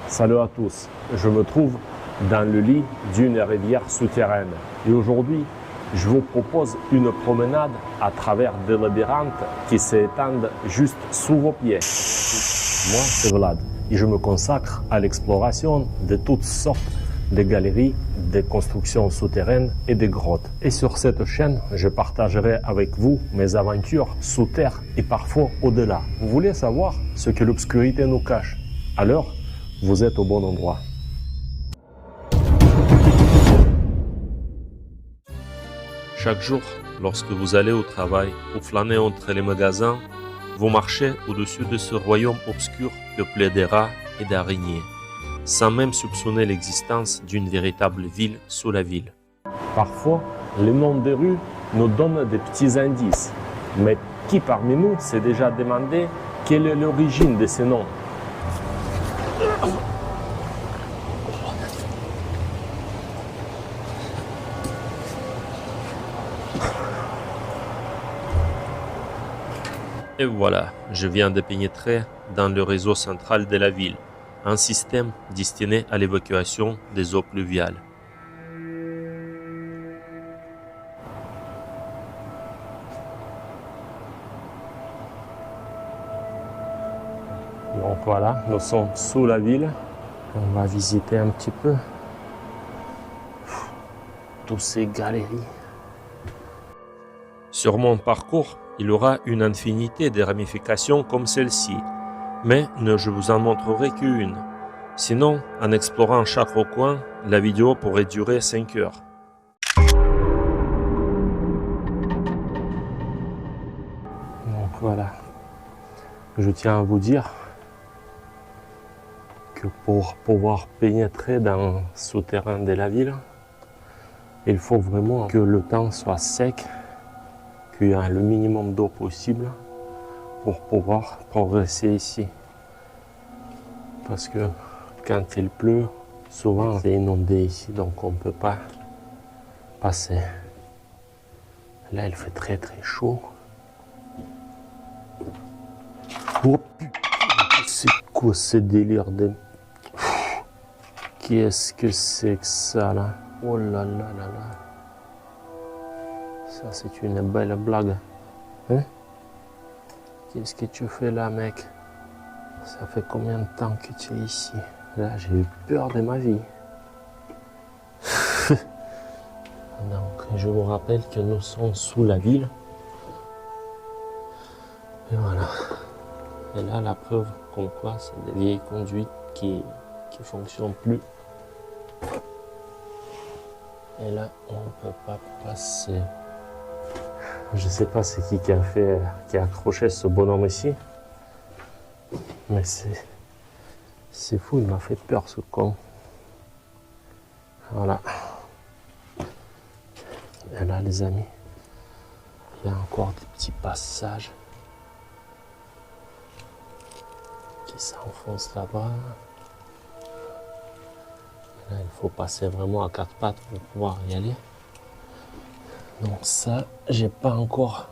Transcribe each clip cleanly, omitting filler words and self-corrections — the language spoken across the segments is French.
Salut à tous, je me trouve dans le lit d'une rivière souterraine et aujourd'hui je vous propose une promenade à travers des labyrinthes qui s'étendent juste sous vos pieds. Moi c'est Vlad et je me consacre à l'exploration de toutes sortes de galeries, des constructions souterraines et des grottes. Et sur cette chaîne, je partagerai avec vous mes aventures sous terre et parfois au-delà. Vous voulez savoir ce que l'obscurité nous cache? Alors, vous êtes au bon endroit. Chaque jour, lorsque vous allez au travail ou flânez entre les magasins, vous marchez au-dessus de ce royaume obscur peuplé de rats et d'araignées, sans même soupçonner l'existence d'une véritable ville sous la ville. Parfois, les noms des rues nous donnent des petits indices. Mais qui parmi nous s'est déjà demandé quelle est l'origine de ces noms? Et voilà, je viens de pénétrer dans le réseau central de la ville, un système destiné à l'évacuation des eaux pluviales. Donc voilà, nous sommes sous la ville. On va visiter un petit peu toutes ces galeries. Sur mon parcours, il y aura une infinité de ramifications comme celle-ci, mais je vous en montrerai qu'une. Sinon, en explorant chaque recoin, la vidéo pourrait durer 5 heures. Donc voilà, je tiens à vous dire que pour pouvoir pénétrer dans le souterrain de la ville, il faut vraiment que le temps soit sec, qu'il y ait le minimum d'eau possible pour pouvoir progresser ici. Parce que quand il pleut, souvent c'est inondé ici, donc on ne peut pas passer. Là, il fait très très chaud. Oh putain, c'est quoi ce délire de... Qu'est-ce que c'est que ça là? Oh là là là là. Ça c'est une belle blague. Hein? Qu'est-ce que tu fais là, mec? Ça fait combien de temps que tu es ici? Là, j'ai eu peur de ma vie. Donc, je vous rappelle que nous sommes sous la ville. Et voilà. Et là, la preuve comme quoi c'est des vieilles conduites qui ne fonctionnent plus. Et là, on ne peut pas passer. Je ne sais pas c'est qui a accroché ce bonhomme ici. Mais c'est fou, il m'a fait peur ce con. Voilà. Et là les amis, il y a encore des petits passages qui s'enfoncent là-bas. Là il faut passer vraiment à quatre pattes pour pouvoir y aller. Donc ça, j'ai pas encore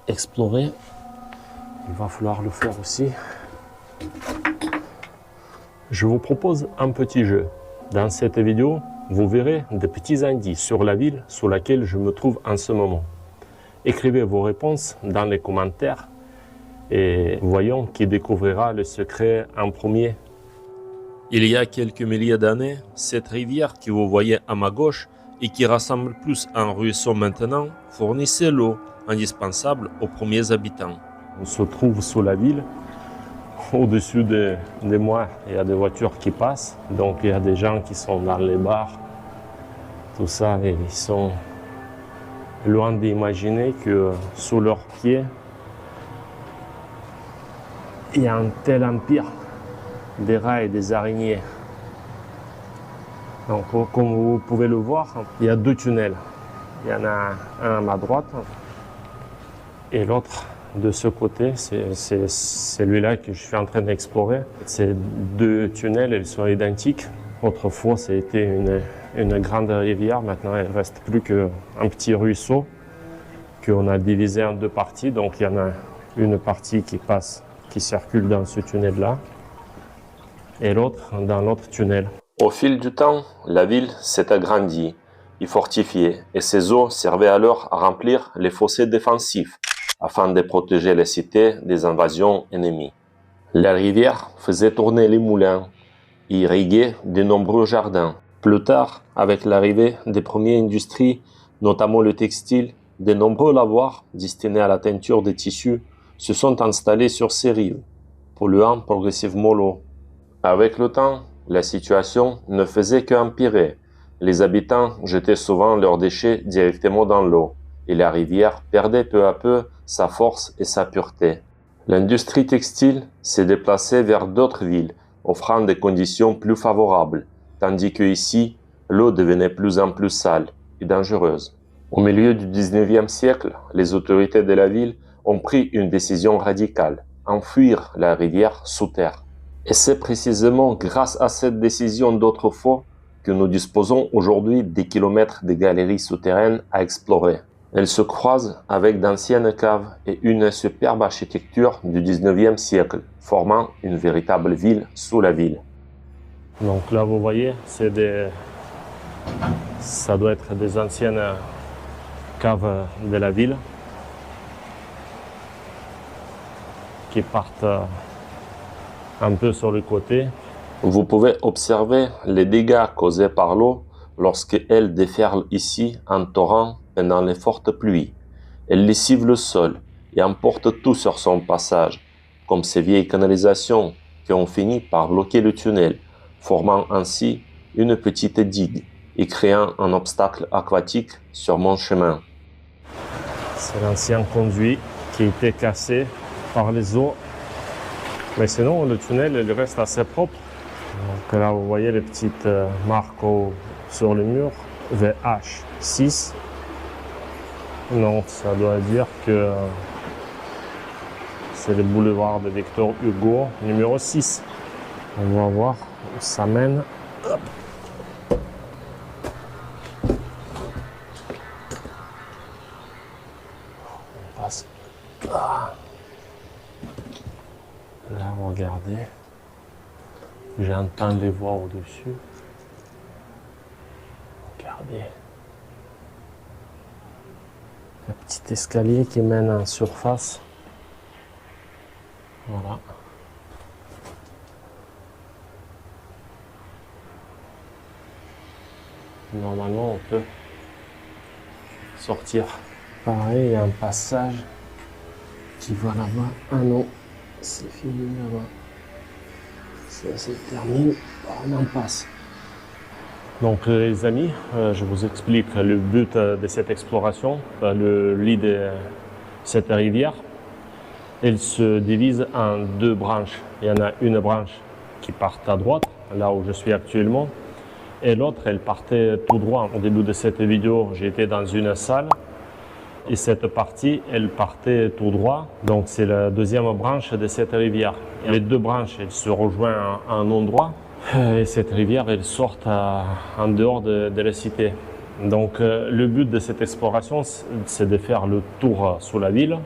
exploré. Il va falloir le faire aussi. Je vous propose un petit jeu. Dans cette vidéo, vous verrez des petits indices sur la ville sous laquelle je me trouve en ce moment. Écrivez vos réponses dans les commentaires et voyons qui découvrira le secret en premier. Il y a quelques milliers d'années, cette rivière que vous voyez à ma gauche et qui ressemble plus à un ruisseau maintenant, fournissait l'eau indispensable aux premiers habitants. On se trouve sous la ville. Au-dessus de moi, il y a des voitures qui passent. Donc il y a des gens qui sont dans les bars. Tout ça, et ils sont loin d'imaginer que sous leurs pieds, il y a un tel empire des rats et des araignées. Donc, comme vous pouvez le voir, il y a deux tunnels. Il y en a un à ma droite et l'autre de ce côté. C'est celui-là que je suis en train d'explorer. Ces deux tunnels, ils sont identiques. Autrefois, c'était une grande rivière. Maintenant, il ne reste plus qu'un petit ruisseau qu'on a divisé en deux parties. Donc, il y en a une partie qui circule dans ce tunnel-là. et l'autre dans l'autre tunnel. Au fil du temps, la ville s'est agrandie et fortifiée, et ses eaux servaient alors à remplir les fossés défensifs afin de protéger les cités des invasions ennemies. La rivière faisait tourner les moulins et irriguait de nombreux jardins. Plus tard, avec l'arrivée des premières industries, notamment le textile, de nombreux lavoirs destinés à la teinture des tissus se sont installés sur ces rives, polluant progressivement l'eau. Avec le temps, la situation ne faisait qu'empirer. Les habitants jetaient souvent leurs déchets directement dans l'eau, et la rivière perdait peu à peu sa force et sa pureté. L'industrie textile s'est déplacée vers d'autres villes, offrant des conditions plus favorables, tandis que ici, l'eau devenait plus en plus sale et dangereuse. Au milieu du 19e siècle, les autorités de la ville ont pris une décision radicale, enfuir la rivière sous terre. Et c'est précisément grâce à cette décision d'autrefois que nous disposons aujourd'hui des kilomètres de galeries souterraines à explorer. Elles se croisent avec d'anciennes caves et une superbe architecture du 19e siècle, formant une véritable ville sous la ville. Donc là, vous voyez, ça doit être des anciennes caves de la ville qui partent un peu sur le côté. Vous pouvez observer les dégâts causés par l'eau lorsqu'elle déferle ici en torrent pendant les fortes pluies. Elle lessive le sol et emporte tout sur son passage, comme ces vieilles canalisations qui ont fini par bloquer le tunnel, formant ainsi une petite digue et créant un obstacle aquatique sur mon chemin. C'est l'ancien conduit qui a été cassé par les eaux. Mais sinon, le tunnel il reste assez propre. Donc là, vous voyez les petites marques sur le mur. VH6. Donc, ça doit dire que c'est le boulevard de Victor Hugo, numéro 6. On va voir où ça mène. Hop. On passe. Ah. Là, regardez. J'entends les voix au-dessus. Regardez. Le petit escalier qui mène en surface. Voilà. Normalement, on peut sortir. Pareil, il y a un passage qui va là-bas. Ah non, c'est fini là-bas. Ça se termine par une impasse. Donc les amis, je vous explique le but de cette exploration. Le lit de cette rivière, elle se divise en deux branches. Il y en a une branche qui part à droite, là où je suis actuellement, et l'autre, elle partait tout droit. Au début de cette vidéo, j'étais dans une salle, et cette partie, elle partait tout droit. Donc c'est la deuxième branche de cette rivière. Et les deux branches, elles se rejoignent à un endroit. Et cette rivière, elle sort en dehors de la cité. Donc le but de cette exploration, c'est de faire le tour sous la ville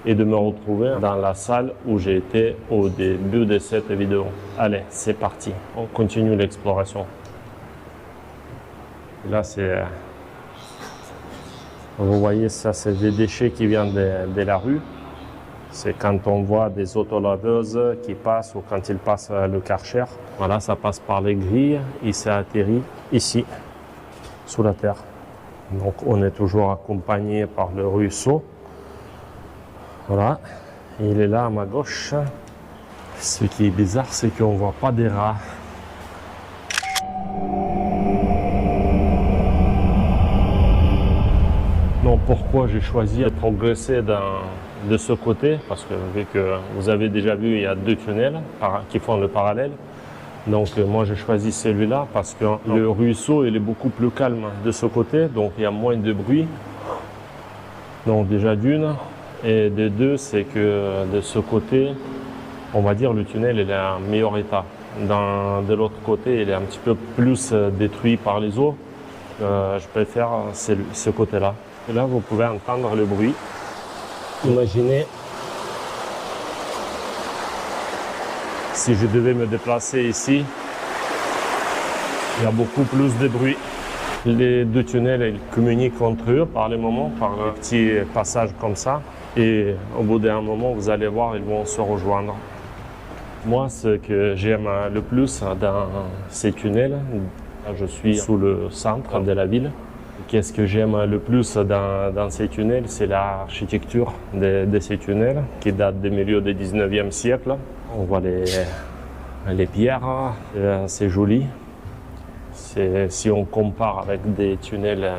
et de me retrouver dans la salle où j'ai été au début de cette vidéo. Allez, c'est parti, on continue l'exploration. Là, vous voyez, ça c'est des déchets qui viennent de la rue. C'est quand on voit des autolaveuses qui passent ou quand ils passent le Karcher. Voilà, ça passe par les grilles et ça atterrit ici, sous la terre. Donc on est toujours accompagné par le ruisseau. Voilà, il est là à ma gauche. Ce qui est bizarre, c'est qu'on ne voit pas des rats. Donc pourquoi j'ai choisi de progresser de ce côté, parce que vu que vous avez déjà vu, il y a deux tunnels qui font le parallèle. Donc moi j'ai choisi celui-là parce que le ruisseau il est beaucoup plus calme de ce côté, donc il y a moins de bruit. Donc déjà d'une, et de deux, c'est que de ce côté, on va dire le tunnel il est en meilleur état. De l'autre côté, il est un petit peu plus détruit par les eaux. Je préfère ce côté-là. Et là, vous pouvez entendre le bruit. Si je devais me déplacer ici, il y a beaucoup plus de bruit. Les deux tunnels, ils communiquent entre eux par les moments, par un petit passage comme ça. Et au bout d'un moment, vous allez voir, ils vont se rejoindre. Moi, ce que j'aime le plus dans ces tunnels, je suis sous le centre de la ville. Qu'est-ce que j'aime le plus dans ces tunnels, c'est l'architecture de ces tunnels qui date du milieu du 19e siècle. On voit les pierres, c'est joli. Si on compare avec des tunnels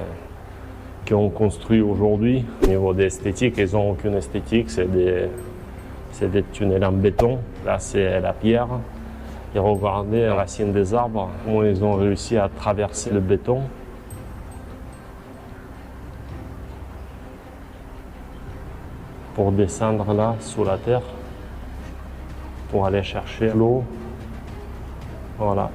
qu'on construit aujourd'hui, au niveau d'esthétique, ils n'ont aucune esthétique, c'est des tunnels en béton. Là, c'est la pierre. Et regardez les racines des arbres, comment ils ont réussi à traverser le béton. Pour descendre là, sous la terre, pour aller chercher l'eau. Voilà.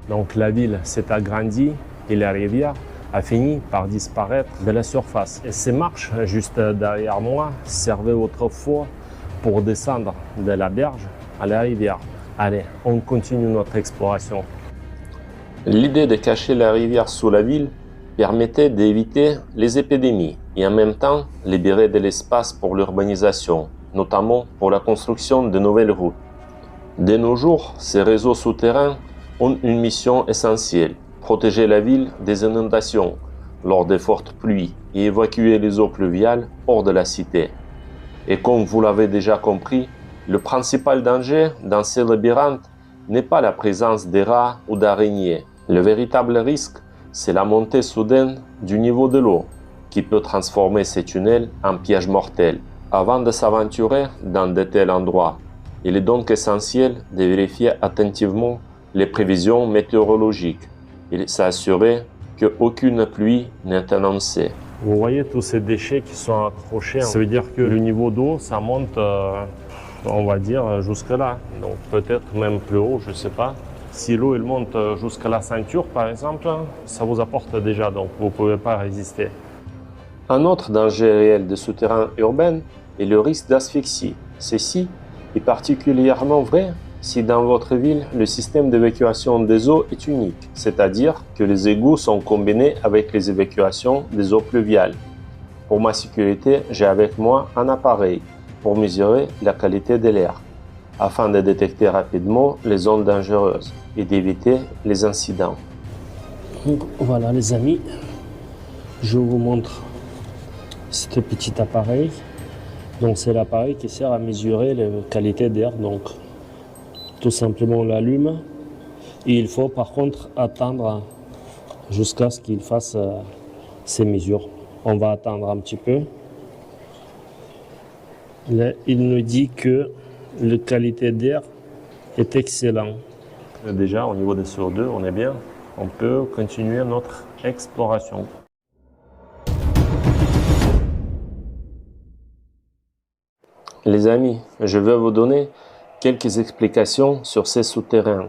Donc la ville s'est agrandie et la rivière a fini par disparaître de la surface. Et ces marches juste derrière moi servaient autrefois pour descendre de la berge à la rivière. Allez, on continue notre exploration. L'idée de cacher la rivière sous la ville permettait d'éviter les épidémies et en même temps libérer de l'espace pour l'urbanisation, notamment pour la construction de nouvelles routes. De nos jours, ces réseaux souterrains ont une mission essentielle, protéger la ville des inondations lors des fortes pluies et évacuer les eaux pluviales hors de la cité. Et comme vous l'avez déjà compris, le principal danger dans ces labyrinthes n'est pas la présence des rats ou d'araignées. Le véritable risque, c'est la montée soudaine du niveau de l'eau, qui peut transformer ces tunnels en pièges mortels. Avant de s'aventurer dans de tels endroits, il est donc essentiel de vérifier attentivement les prévisions météorologiques et s'assurer qu'aucune pluie n'est annoncée. Vous voyez tous ces déchets qui sont accrochés, ça veut dire que le niveau d'eau, ça monte, on va dire, jusque là. Donc peut-être même plus haut, je ne sais pas. Si l'eau elle monte jusqu'à la ceinture, par exemple, ça vous apporte déjà, donc vous ne pouvez pas résister. Un autre danger réel des souterrains urbains est le risque d'asphyxie. Ceci est particulièrement vrai si dans votre ville, le système d'évacuation des eaux est unique, c'est-à-dire que les égouts sont combinés avec les évacuations des eaux pluviales. Pour ma sécurité, j'ai avec moi un appareil pour mesurer la qualité de l'air, afin de détecter rapidement les zones dangereuses et d'éviter les incidents. Donc, voilà les amis, je vous montre ce petit appareil. Donc c'est l'appareil qui sert à mesurer la qualité d'air. Donc tout simplement on l'allume et il faut par contre attendre jusqu'à ce qu'il fasse ses mesures. On va attendre un petit peu. Là, il nous dit que la qualité d'air est excellente. Déjà au niveau des CO2 on est bien. On peut continuer notre exploration. Les amis, je vais vous donner quelques explications sur ces souterrains.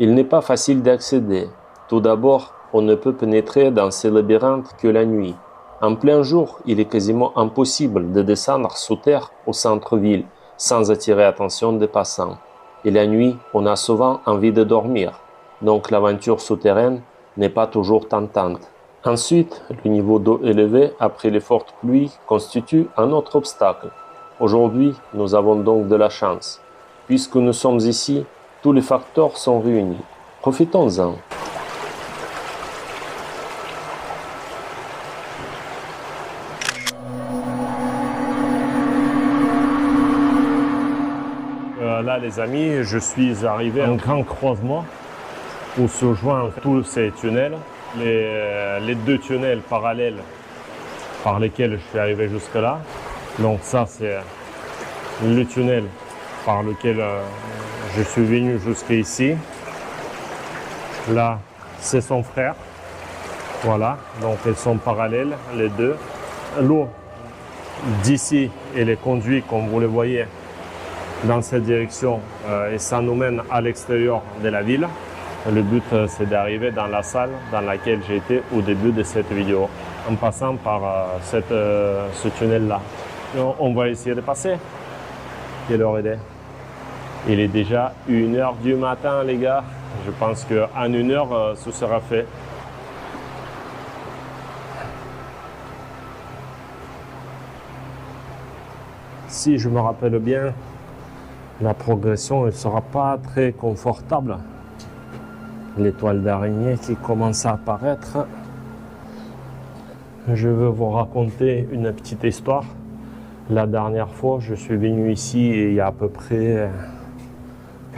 Il n'est pas facile d'accéder. Tout d'abord, on ne peut pénétrer dans ces labyrinthes que la nuit. En plein jour, il est quasiment impossible de descendre sous terre au centre-ville sans attirer l'attention des passants. Et la nuit, on a souvent envie de dormir. Donc l'aventure souterraine n'est pas toujours tentante. Ensuite, le niveau d'eau élevé après les fortes pluies constitue un autre obstacle. Aujourd'hui, nous avons donc de la chance. Puisque nous sommes ici, tous les facteurs sont réunis. Profitons-en. Là, les amis, je suis arrivé à un grand croisement où se joignent tous ces tunnels. Les deux tunnels parallèles par lesquels je suis arrivé jusque-là. Donc ça, c'est le tunnel par lequel je suis venu jusqu'ici. Là, c'est son frère. Voilà, donc ils sont parallèles, les deux. L'eau d'ici, elle est conduite, comme vous le voyez, dans cette direction et ça nous mène à l'extérieur de la ville. Le but, c'est d'arriver dans la salle dans laquelle j'ai été au début de cette vidéo. en passant par ce tunnel-là. On va essayer de passer. Quelle heure il est? Il est déjà 1h du matin, les gars. Je pense qu'en 1 heure, ce sera fait. Si je me rappelle bien, la progression ne sera pas très confortable. L'étoile d'araignée qui commence à apparaître. Je veux vous raconter une petite histoire. La dernière fois, je suis venu ici il y a à peu près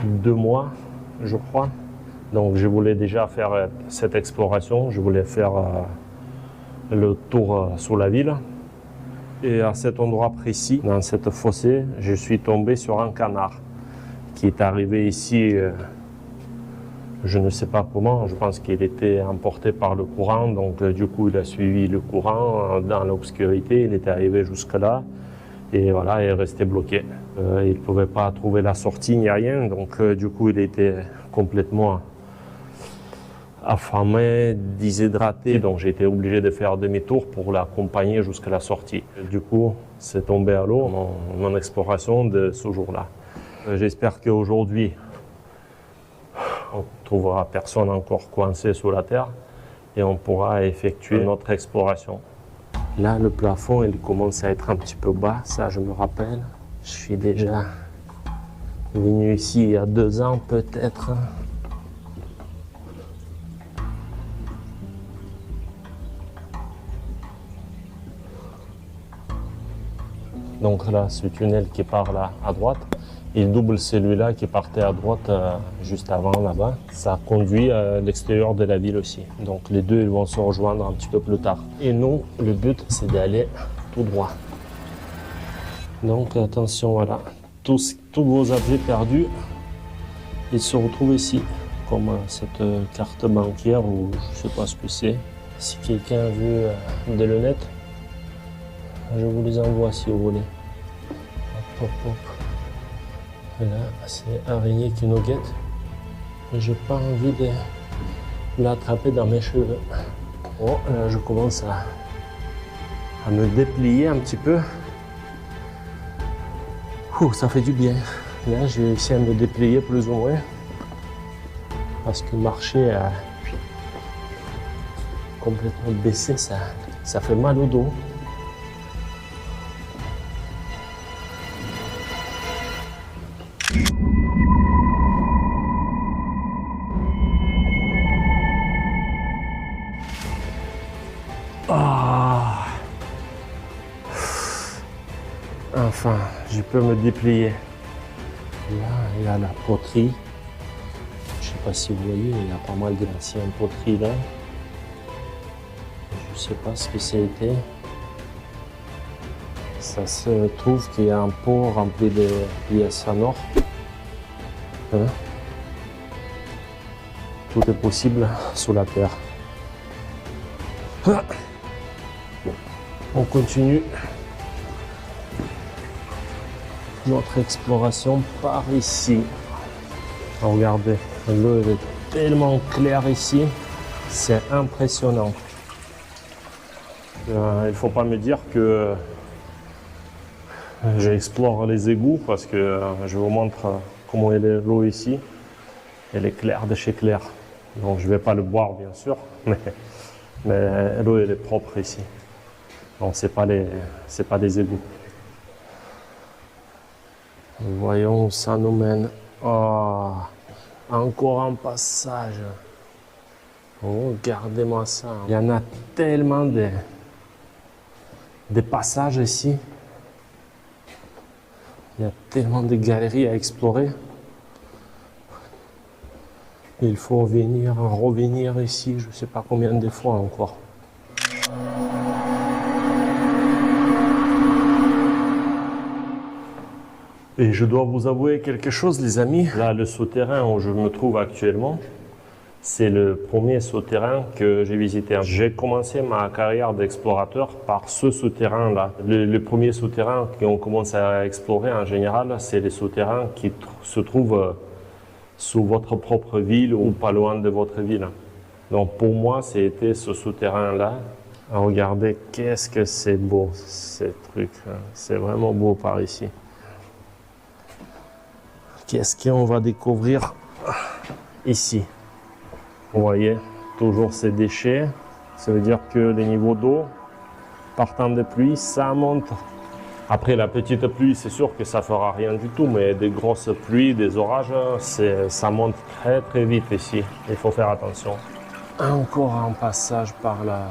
2 mois, je crois. Donc je voulais déjà faire cette exploration. Je voulais faire le tour sous la ville. Et à cet endroit précis, dans cette fossée, je suis tombé sur un canard qui est arrivé ici, je ne sais pas comment, je pense qu'il était emporté par le courant, donc du coup il a suivi le courant dans l'obscurité, il est arrivé jusque là et voilà, il est resté bloqué. Il ne pouvait pas trouver la sortie ni rien, donc du coup il était complètement affamé, déshydraté, donc j'ai été obligé de faire demi-tour pour l'accompagner jusqu'à la sortie. Du coup, c'est tombé à l'eau, mon exploration de ce jour-là. J'espère qu'aujourd'hui, on ne trouvera personne encore coincé sous la terre et on pourra effectuer notre exploration. Là, le plafond, il commence à être un petit peu bas, ça je me rappelle. Je suis déjà venu ici il y a 2 ans peut-être. Donc là, ce tunnel qui part là à droite, il double celui-là qui partait à droite juste avant là-bas. Ça conduit à l'extérieur de la ville aussi. Donc les deux, ils vont se rejoindre un petit peu plus tard. Et nous, le but, c'est d'aller tout droit. Donc attention, voilà. Tous vos objets perdus, ils se retrouvent ici. Comme cette carte bancaire ou je ne sais pas ce que c'est. Si quelqu'un a vu des lunettes, je vous les envoie si vous voulez. Hop, hop, hop. Et là, c'est araignée qui nous guette. J'ai pas envie de l'attraper dans mes cheveux. Oh, là, je commence à me déplier un petit peu. Ouh, ça fait du bien. Là, j'ai réussi à me déplier plus ou moins. Parce que marcher complètement baissé, ça fait mal au dos. Ah. Enfin, je peux me déplier. Là, il y a la poterie. Je ne sais pas si vous voyez, il y a pas mal d'anciennes poteries là. Je ne sais pas ce que c'était. Ça se trouve qu'il y a un pot rempli de pièces en or. Hein? Tout est possible sous la terre. Ah. On continue notre exploration par ici. Regardez, l'eau est tellement claire ici, c'est impressionnant. Il ne faut pas me dire que j'explore les égouts parce que je vous montre comment est l'eau ici. Elle est claire de chez clair. Donc je ne vais pas le boire bien sûr, mais l'eau elle est propre ici. Donc c'est pas des égouts. Voyons où ça nous mène. Oh, encore un passage. Oh, regardez-moi ça. Il y en a tellement de passages ici. Il y a tellement de galeries à explorer. Il faut revenir ici, je ne sais pas combien de fois encore. Et je dois vous avouer quelque chose, les amis. Là, le souterrain où je me trouve actuellement, c'est le premier souterrain que j'ai visité. J'ai commencé ma carrière d'explorateur par ce souterrain-là. Le premier souterrain qu'on commence à explorer en général, c'est les souterrains qui se trouvent sous votre propre ville ou pas loin de votre ville. Donc pour moi, c'était ce souterrain-là Regardez, qu'est-ce que c'est beau, ces trucs. C'est vraiment beau par ici. Qu'est-ce qu'on va découvrir ici? Vous voyez, toujours ces déchets. Ça veut dire que les niveaux d'eau, partant de pluie, ça monte. Après la petite pluie, c'est sûr que ça fera rien du tout, mais des grosses pluies, des orages, ça monte très très vite ici. Il faut faire attention. Encore un passage par là.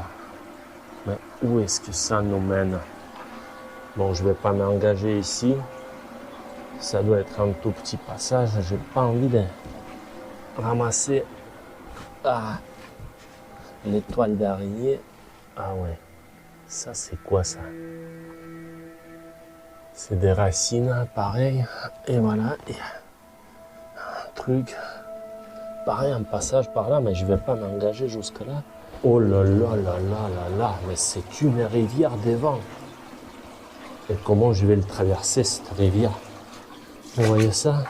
Mais où est-ce que ça nous mène? Bon, je ne vais pas m'engager ici. Ça doit être un tout petit passage. Je n'ai pas envie de ramasser l'étoile d'araignée. Ah ouais, ça c'est quoi ça? C'est des racines, pareil. Et voilà, et un truc. Pareil, un passage par là, mais je ne vais pas m'engager jusque là. Oh là là là là là là, mais c'est une rivière des vents. Et comment je vais le traverser, cette rivière? Vous voyez ça?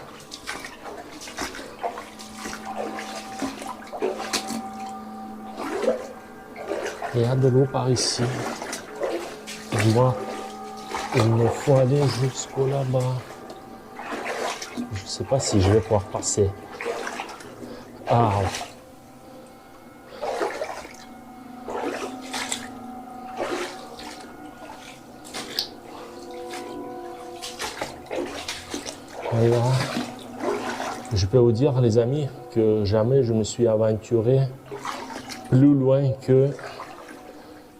Il y a de l'eau par ici. Et moi, il me faut aller jusqu'au là-bas. Je ne sais pas si je vais pouvoir passer. Ah. Voilà. Je peux vous dire, les amis, que jamais je me suis aventuré plus loin que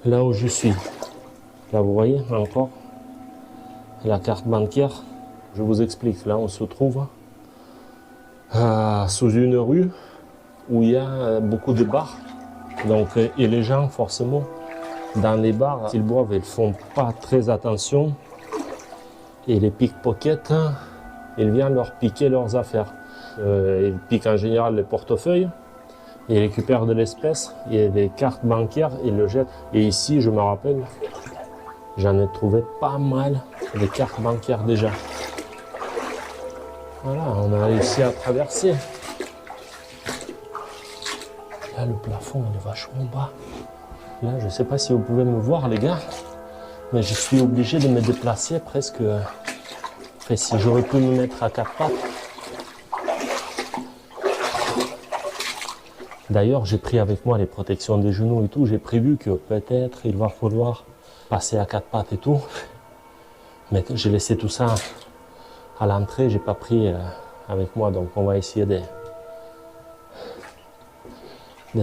là où je suis. Là, vous voyez encore la carte bancaire. Je vous explique. Là, on se trouve sous une rue où il y a beaucoup de bars. Donc, et les gens, forcément, dans les bars, ils boivent, ils font pas très attention. Et les pickpockets, ils viennent leur piquer leurs affaires. Ils piquent en général les portefeuilles, ils récupèrent de l'espèce, et les cartes bancaires, ils le jettent. Et ici, je me rappelle, j'en ai trouvé pas mal des cartes bancaires déjà. Voilà, on a réussi à traverser. Là, le plafond, il est vachement bas. Là, je ne sais pas si vous pouvez me voir, les gars, mais je suis obligé de me déplacer presque. Après, si j'aurais pu me mettre à quatre pattes. D'ailleurs, j'ai pris avec moi les protections des genoux et tout. J'ai prévu que peut-être il va falloir passer à quatre pattes et tout. Mais j'ai laissé tout ça à l'entrée. J'ai pas pris avec moi. Donc, on va essayer de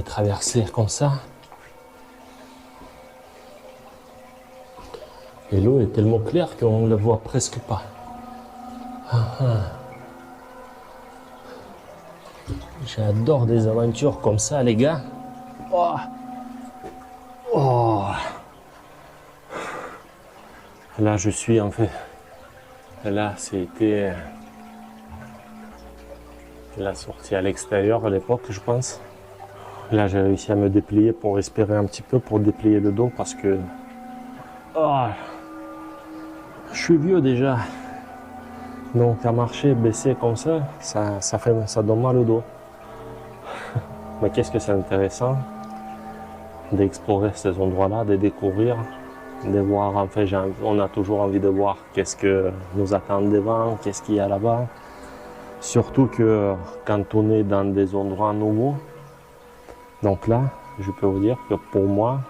traverser comme ça. Et l'eau est tellement claire qu'on ne la voit presque pas. J'adore des aventures comme ça, les gars. Oh. Oh. Là, je suis en fait. Là, c'était la sortie à l'extérieur à l'époque, je pense. Là, j'ai réussi à me déplier pour respirer un petit peu, pour déplier le dos parce que je suis vieux déjà. Donc à marcher, baisser comme ça, ça donne mal au dos. Mais qu'est-ce que c'est intéressant d'explorer ces endroits-là, de découvrir, de voir. En fait, on a toujours envie de voir qu'est-ce que nous attend devant, qu'est-ce qu'il y a là-bas. Surtout que quand on est dans des endroits nouveaux, donc là, je peux vous dire que pour moi,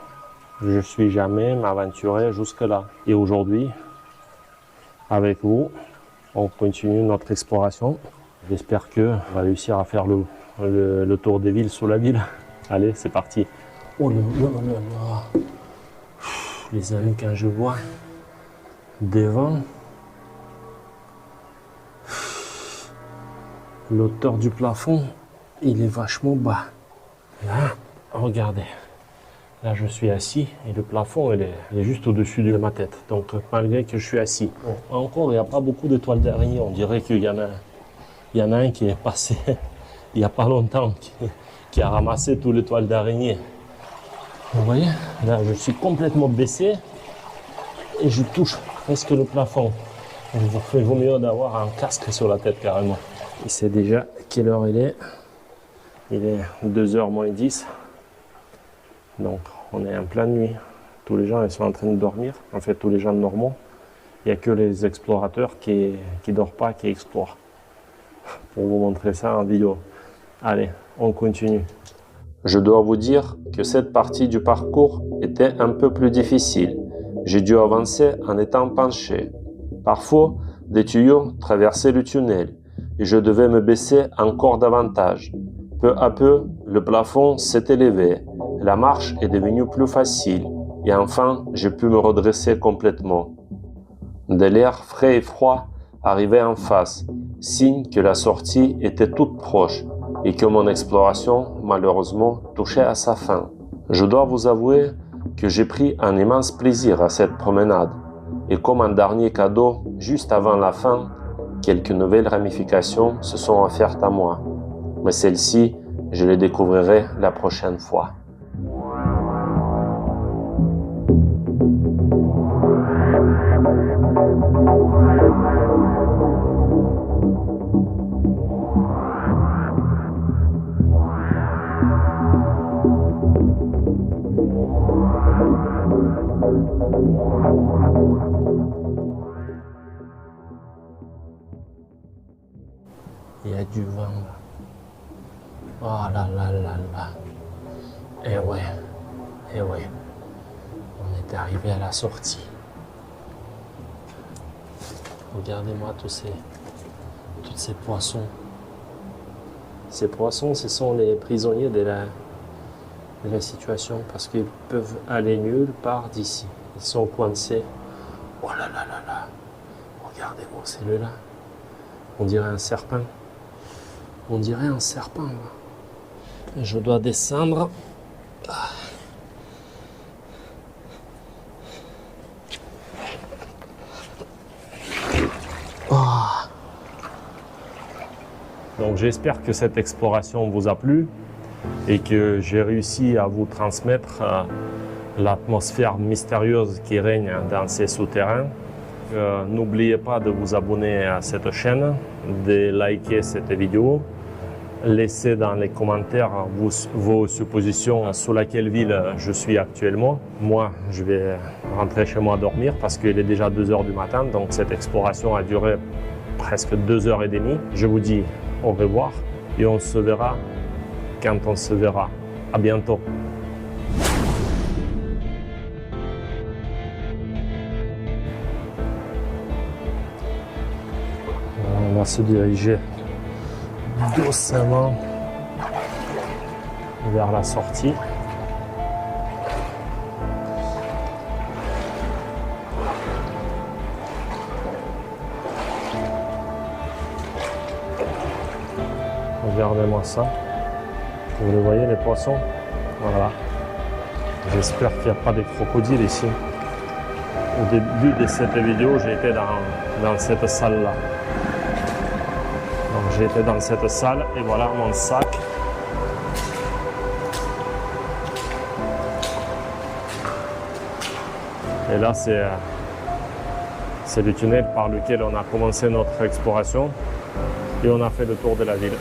je ne suis jamais m'aventuré jusque-là. Et aujourd'hui, avec vous, on continue notre exploration. J'espère qu'on va réussir à faire le tour des villes sous la ville. Allez, c'est parti. Oh là là là là. Les amis, quand je vois devant, l'auteur du plafond, il est vachement bas. Là, regardez. Là, je suis assis et le plafond, il est juste au-dessus de ma tête. Donc, malgré que je suis assis. Bon, encore, il n'y a pas beaucoup de toiles d'araignée. On dirait qu'il y en a un qui est passé il n'y a pas longtemps, qui a ramassé tous les toiles d'araignée. Vous voyez, là, je suis complètement baissé et je touche presque le plafond. Il vaut mieux d'avoir un casque sur la tête carrément. Et c'est déjà quelle heure il est? Il est 2h moins 10. Donc, on est en pleine nuit. Tous les gens ils sont en train de dormir, en fait tous les gens normaux. Il n'y a que les explorateurs qui ne dorment pas, qui explorent. Pour vous montrer ça en vidéo. Allez, on continue. Je dois vous dire que cette partie du parcours était un peu plus difficile. J'ai dû avancer en étant penché. Parfois, des tuyaux traversaient le tunnel et je devais me baisser encore davantage. Peu à peu, le plafond s'est élevé, la marche est devenue plus facile et enfin, j'ai pu me redresser complètement. De l'air frais et froid arrivait en face, signe que la sortie était toute proche et que mon exploration, malheureusement, touchait à sa fin. Je dois vous avouer que j'ai pris un immense plaisir à cette promenade et comme un dernier cadeau, juste avant la fin, quelques nouvelles ramifications se sont offertes à moi. Mais celles-ci, je les découvrirai la prochaine fois. Il y a du vent là. Oh là là là là. Eh ouais, eh ouais. On est arrivé à la sortie. Regardez-moi tous ces poissons. Ces poissons, ce sont les prisonniers de la situation parce qu'ils peuvent aller nulle part d'ici. Ils sont coincés. Oh là là là là. Regardez-moi celui-là. On dirait un serpent. On dirait un serpent. Je dois descendre. Donc j'espère que cette exploration vous a plu et que j'ai réussi à vous transmettre l'atmosphère mystérieuse qui règne dans ces souterrains. N'oubliez pas de vous abonner à cette chaîne, de liker cette vidéo. Laissez dans les commentaires vos suppositions sur laquelle ville je suis actuellement. Moi, je vais rentrer chez moi dormir parce qu'il est déjà 2 h du matin, donc cette exploration a duré presque 2 h 30. Je vous dis au revoir et on se verra quand on se verra. À bientôt. On va se diriger doucement vers la sortie. Regardez-moi ça. Vous le voyez, les poissons? Voilà. J'espère qu'il n'y a pas de crocodiles ici. Au début de cette vidéo, j'ai été dans cette salle-là. Donc j'ai été dans cette salle et voilà mon sac. Et là, c'est le tunnel par lequel on a commencé notre exploration et on a fait le tour de la ville.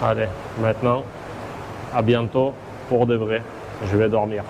Allez, maintenant, à bientôt pour de vrai. Je vais dormir.